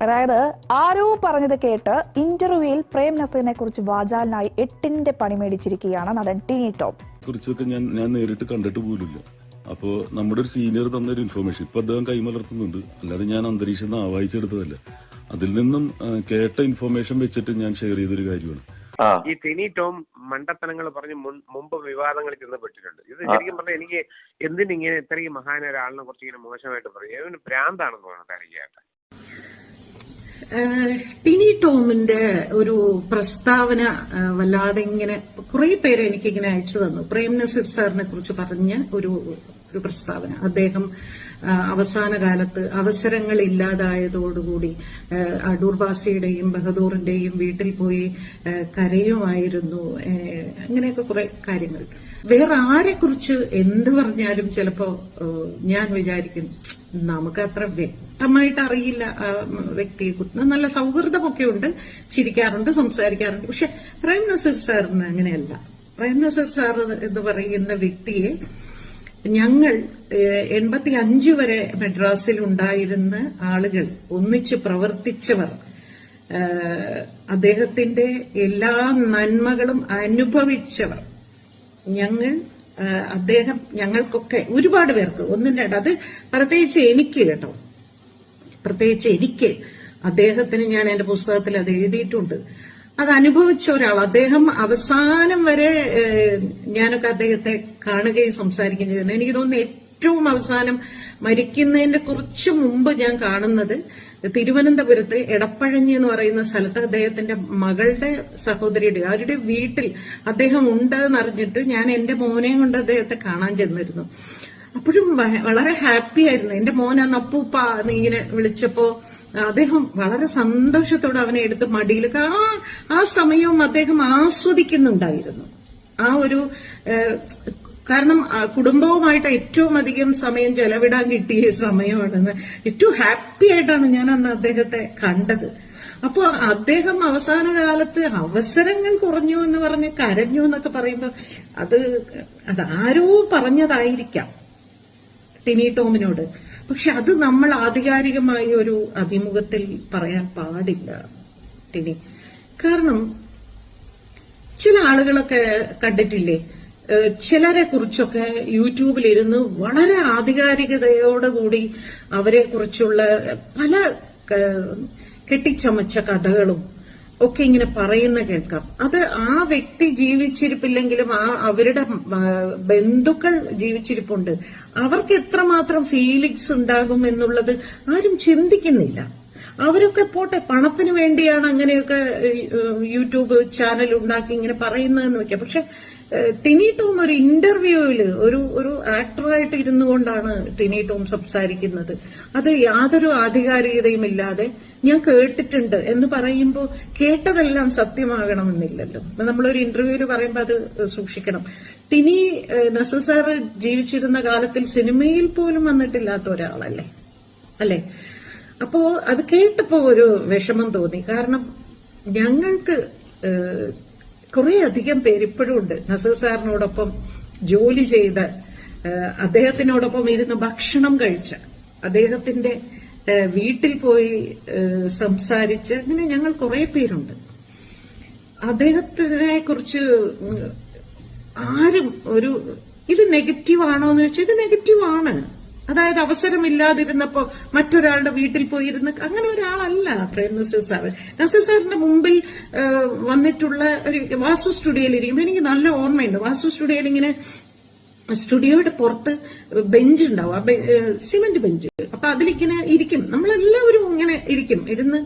അതായത് ആരോ പറഞ്ഞത് കേട്ട് ഇന്റർവ്യൂവിൽ പ്രേം നസീറിനെ കുറിച്ച് വാചാലിനായി 8ന്റെ പണി മേടിച്ചിരിക്കുകയാണ് നടൻ ടിനി ടോം. കുറിച്ചൊക്കെ ഞാൻ നേരിട്ട് കണ്ടിട്ട് പോലുമില്ല. അപ്പോ നമ്മുടെ ഒരു സീനിയർ തന്നൊരു ഇൻഫർമേഷൻ ഇപ്പൊ അദ്ദേഹം കൈമലർത്തുന്നുണ്ട്. അല്ലാതെ ഞാൻ അന്തരീക്ഷം ആവാഹിച്ചെടുത്തതല്ല. അതിൽ നിന്നും കേട്ട ഇൻഫർമേഷൻ വെച്ചിട്ട് ഞാൻ ഷെയർ ചെയ്തൊരു കാര്യമാണ്. ഈ ടിനി ടോം മണ്ടത്തനങ്ങൾ പറഞ്ഞ് മുമ്പ് വിവാദങ്ങളിൽ ചെന്നപ്പെട്ടിട്ടുണ്ട്. ഇത് ശരിക്കും പറഞ്ഞാൽ എനിക്ക് എന്തിനിങ്ങനെ ഇത്രയും മഹാനായ ഒരാളിനെ കുറിച്ച് ഇങ്ങനെ മോശമായിട്ട് പറയും. ഇവന് ഭ്രാന്താണെന്ന് തോന്നുന്നു അറിയാട്ടെ. ടിനി ടോമിന്റെ ഒരു പ്രസ്താവന വല്ലാതെ ഇങ്ങനെ കുറെ പേര് എനിക്കിങ്ങനെ അയച്ചു തന്നു. പ്രേം നസീർ സാറിനെ കുറിച്ച് പറഞ്ഞ ഒരു പ്രസ്താവന. അദ്ദേഹം അവസാന കാലത്ത് അവസരങ്ങൾ ഇല്ലാതായതോടുകൂടി അടൂർ ബാസിയുടെയും ബഹദൂറിന്റെയും വീട്ടിൽ പോയി കരയുമായിരുന്നു. അങ്ങനെയൊക്കെ കുറെ കാര്യങ്ങൾ. വേറെ ആരെക്കുറിച്ച് എന്ത് പറഞ്ഞാലും ചിലപ്പോ ഞാൻ വിചാരിക്കും നമുക്ക് അത്ര വ്യക്തമായിട്ട് അറിയില്ല ആ വ്യക്തിയെ കുറിച്ച്. നല്ല സൗഹൃദമൊക്കെ ഉണ്ട്, ചിരിക്കാറുണ്ട്, സംസാരിക്കാറുണ്ട്. പക്ഷെ പ്രേം നസീർ സാറിന് അങ്ങനെയല്ല. പ്രേം നസീർ സാർ എന്ന് പറയുന്ന വ്യക്തിയെ ഞങ്ങൾ 85 വരെ മദ്രാസിൽ ഉണ്ടായിരുന്ന ആളുകൾ, ഒന്നിച്ച് പ്രവർത്തിച്ചവർ, അദ്ദേഹത്തിന്റെ എല്ലാ നന്മകളും അനുഭവിച്ചവർ, അദ്ദേഹം ഞങ്ങൾക്കൊക്കെ ഒരുപാട് പേർക്ക് ഒന്നും രണ്ട്, അത് പ്രത്യേകിച്ച് എനിക്ക് കേട്ടോ, പ്രത്യേകിച്ച് എനിക്ക് അദ്ദേഹത്തിന് ഞാൻ എന്റെ പുസ്തകത്തിൽ അത് എഴുതിയിട്ടുണ്ട്. അത് അനുഭവിച്ച ഒരാൾ. അദ്ദേഹം അവസാനം വരെ ഞാനൊക്കെ അദ്ദേഹത്തെ കാണുകയും സംസാരിക്കുകയും ചെയ്തിട്ടുണ്ട്. എനിക്ക് തോന്നുന്നു ഏറ്റവും അവസാനം മരിക്കുന്നതിന്റെ കുറച്ചു മുമ്പ് ഞാൻ കാണുന്നത് തിരുവനന്തപുരത്ത് എടപ്പഴഞ്ഞി എന്ന് പറയുന്ന സ്ഥലത്ത് അദ്ദേഹത്തിന്റെ മകളുടെ സഹോദരിയുടെ അവരുടെ വീട്ടിൽ അദ്ദേഹം ഉണ്ടെന്നറിഞ്ഞിട്ട് ഞാൻ എന്റെ മോനെയും കൊണ്ട് അദ്ദേഹത്തെ കാണാൻ ചെന്നിരുന്നു. അപ്പോഴും വളരെ ഹാപ്പി ആയിരുന്നു. എന്റെ മോൻ അന്ന് അപ്പൂപ്പ ഇങ്ങനെ വിളിച്ചപ്പോ അദ്ദേഹം വളരെ സന്തോഷത്തോടെ അവനെ എടുത്ത് മടിയിൽ ആ സമയവും അദ്ദേഹം ആസ്വദിക്കുന്നുണ്ടായിരുന്നു. ആ ഒരു കാരണം കുടുംബവുമായിട്ട് ഏറ്റവും അധികം സമയം ചെലവിടാൻ കിട്ടിയ സമയമാണെന്ന് ഏറ്റവും ഹാപ്പി ആയിട്ടാണ് ഞാൻ അന്ന് അദ്ദേഹത്തെ കണ്ടത്. അപ്പോ അദ്ദേഹം അവസാന കാലത്ത് അവസരങ്ങൾ കുറഞ്ഞു എന്ന് പറഞ്ഞ് കരഞ്ഞു എന്നൊക്കെ പറയുമ്പോൾ അതാരോ പറഞ്ഞതായിരിക്കാം ടിനി ടോമിനോട്. പക്ഷെ അത് നമ്മൾ ആധികാരികമായി ഒരു അഭിമുഖത്തിൽ പറയാൻ പാടില്ല ടിനി. കാരണം ചില ആളുകളൊക്കെ കണ്ടിട്ടില്ലേ, ചിലരെ കുറിച്ചൊക്കെ യൂട്യൂബിലിരുന്ന് വളരെ ആധികാരികതയോടുകൂടി അവരെ കുറിച്ചുള്ള പല കെട്ടിച്ചമച്ച കഥകളും ഒക്കെ ഇങ്ങനെ പറയുന്ന കേൾക്കാം. അത് ആ വ്യക്തി ജീവിച്ചിരിപ്പില്ലെങ്കിലും അവരുടെ ബന്ധുക്കൾ ജീവിച്ചിരിപ്പുണ്ട്. അവർക്ക് എത്രമാത്രം ഫീലിങ്സ് ഉണ്ടാകും എന്നുള്ളത് ആരും ചിന്തിക്കുന്നില്ല. അവരൊക്കെ പോട്ടെ, പണത്തിന് വേണ്ടിയാണ് അങ്ങനെയൊക്കെ യൂട്യൂബ് ചാനൽ ഉണ്ടാക്കി ഇങ്ങനെ പറയുന്നതെന്ന് വെക്കാം. പക്ഷെ ടിനി ടോം ഒരു ഇന്റർവ്യൂവില് ഒരു ആക്ടറായിട്ട് ഇരുന്നു കൊണ്ടാണ് ടിനി ടോം സംസാരിക്കുന്നത്. അത് യാതൊരു ആധികാരികതയും ഇല്ലാതെ ഞാൻ കേട്ടിട്ടുണ്ട് എന്ന് പറയുമ്പോൾ കേട്ടതെല്ലാം സത്യമാകണമെന്നില്ലല്ലോ. നമ്മളൊരു ഇന്റർവ്യൂവിൽ പറയുമ്പോൾ അത് സൂക്ഷിക്കണം. ടിനി നസീർ സാർ ജീവിച്ചിരുന്ന കാലത്തിൽ സിനിമയിൽ പോലും വന്നിട്ടില്ലാത്ത ഒരാളല്ലേ, അല്ലെ? അപ്പോ അത് കേട്ടപ്പോ ഒരു വിഷമം തോന്നി. കാരണം ഞങ്ങൾക്ക് കുറെ അധികം പേര് ഇപ്പോഴും ഉണ്ട് നസീർ സാറിനോടൊപ്പം ജോലി ചെയ്ത, അദ്ദേഹത്തിനോടൊപ്പം ഇരുന്ന് ഭക്ഷണം കഴിച്ച, അദ്ദേഹത്തിന്റെ വീട്ടിൽ പോയി സംസാരിച്ച്, അങ്ങനെ ഞങ്ങൾ കുറെ പേരുണ്ട്. അദ്ദേഹത്തിനെ കുറിച്ച് ആരും ഇത് നെഗറ്റീവ് ആണോ എന്ന് ചോദിച്ചാൽ ഇത് നെഗറ്റീവ് ആണ്. അതായത് അവസരമില്ലാതിരുന്നപ്പോ മറ്റൊരാളുടെ വീട്ടിൽ പോയിരുന്ന് അങ്ങനെ ഒരാളല്ല പ്രേം നസീർ സാർ. നസീർ സാറിന്റെ മുമ്പിൽ വന്നിട്ടുള്ള ഒരു വാസു സ്റ്റുഡിയോയിൽ ഇരിക്കുമ്പോൾ എനിക്ക് നല്ല ഓർമ്മയുണ്ട്. വാസു സ്റ്റുഡിയോയിൽ ഇങ്ങനെ സ്റ്റുഡിയോയുടെ പുറത്ത് ബെഞ്ച് ഉണ്ടാവും, സിമന്റ് ബെഞ്ച്. അപ്പൊ അതിലിങ്ങനെ ഇരിക്കും, നമ്മളെല്ലാവരും ഇങ്ങനെ ഇരിക്കും, ഇരുന്ന്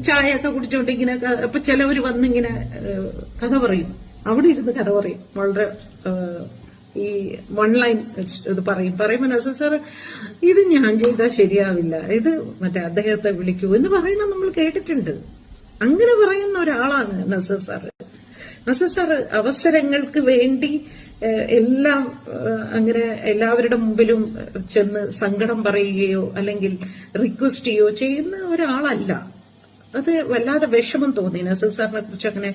ചായ ഒക്കെ കുടിച്ചോണ്ട് ഇങ്ങനെ. അപ്പൊ ചിലവർ വന്നിങ്ങനെ കഥ പറയും, അവിടെ ഇരുന്ന് കഥ പറയും. വളരെ ഈ വൺ ലൈൻ ഇത് പറയുമ്പോൾ നസീർ സാർ ഇത് ഞാൻ ചെയ്താൽ ശരിയാവില്ല, ഇത് മറ്റേ അദ്ദേഹത്തെ വിളിക്കൂ എന്ന് പറയുന്നത് നമ്മൾ കേട്ടിട്ടുണ്ട്. അങ്ങനെ പറയുന്ന ഒരാളാണ് നസീർ സാർ. നസീർ സാർ അവസരങ്ങൾക്ക് വേണ്ടി എല്ലാം അങ്ങനെ എല്ലാവരുടെ മുമ്പിലും ചെന്ന് സങ്കടം പറയുകയോ അല്ലെങ്കിൽ റിക്വസ്റ്റ് ചെയ്യുകയോ ചെയ്യുന്ന ഒരാളല്ല. അത് വല്ലാതെ വിഷമം തോന്നി നസീർ സാറിനെ കുറിച്ച് അങ്ങനെ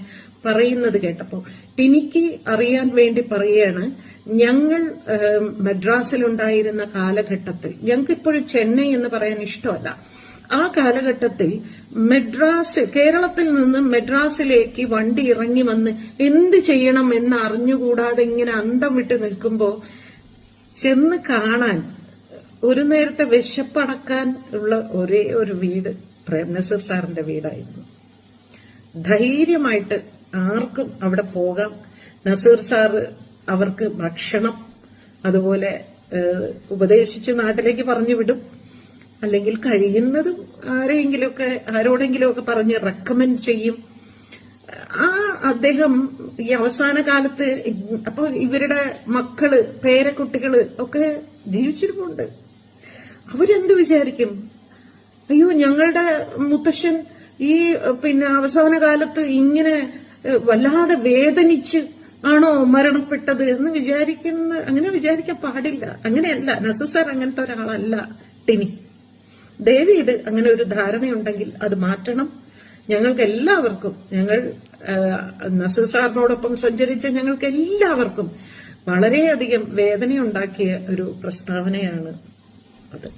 പറയുന്നത് കേട്ടപ്പോ. ടിനിക്ക് അറിയാൻ വേണ്ടി പറയുകയാണ്, ഞങ്ങൾ മദ്രാസിലുണ്ടായിരുന്ന കാലഘട്ടത്തിൽ, ഞങ്ങൾക്ക് ഇപ്പോഴും ചെന്നൈ എന്ന് പറയാൻ ഇഷ്ടമല്ല, ആ കാലഘട്ടത്തിൽ കേരളത്തിൽ നിന്ന് മെഡ്രാസിലേക്ക് വണ്ടി ഇറങ്ങി വന്ന് എന്ത് ചെയ്യണം എന്ന് അറിഞ്ഞുകൂടാതെ ഇങ്ങനെ അന്തം വിട്ട് നിൽക്കുമ്പോ ചെന്ന് കാണാൻ ഒരു നേരത്തെ വിശപ്പടക്കാൻ ഉള്ള ഒരേ ഒരു വീട് പ്രേം നസീർ സാറിന്റെ വീടായിരുന്നു. ധൈര്യമായിട്ട് ആർക്കും അവിടെ പോകാം. നസീർ സാറ് അവർക്ക് ഭക്ഷണം അതുപോലെ ഉപദേശിച്ച് നാട്ടിലേക്ക് പറഞ്ഞു വിടും. അല്ലെങ്കിൽ കഴിയുന്നതും ആരോടെങ്കിലുമൊക്കെ പറഞ്ഞ് റെക്കമെൻഡ് ചെയ്യും. അദ്ദേഹം ഈ അവസാന കാലത്ത് അപ്പൊ ഇവരുടെ മക്കള് പേരക്കുട്ടികള് ഒക്കെ ജീവിച്ചിരിപ്പുണ്ട്. അവരെന്ത് വിചാരിക്കും? അയ്യോ, ഞങ്ങളുടെ മുത്തശ്ശൻ ഈ അവസാന കാലത്ത് ഇങ്ങനെ വല്ലാതെ വേദനിച്ച് ആണോ മരണപ്പെട്ടത് എന്ന് അങ്ങനെ വിചാരിക്കാൻ പാടില്ല. അങ്ങനെയല്ല, നസീർ സാർ അങ്ങനത്തെ ഒരാളല്ല. ടിനി, ദേവി ഇത് അങ്ങനെ ഒരു ധാരണയുണ്ടെങ്കിൽ അത് മാറ്റണം. ഞങ്ങൾക്ക് എല്ലാവർക്കും, നസീർ സാറിനോടൊപ്പം സഞ്ചരിച്ച ഞങ്ങൾക്ക് എല്ലാവർക്കും വളരെയധികം വേദനയുണ്ടാക്കിയ ഒരു പ്രസ്താവനയാണ് അത്.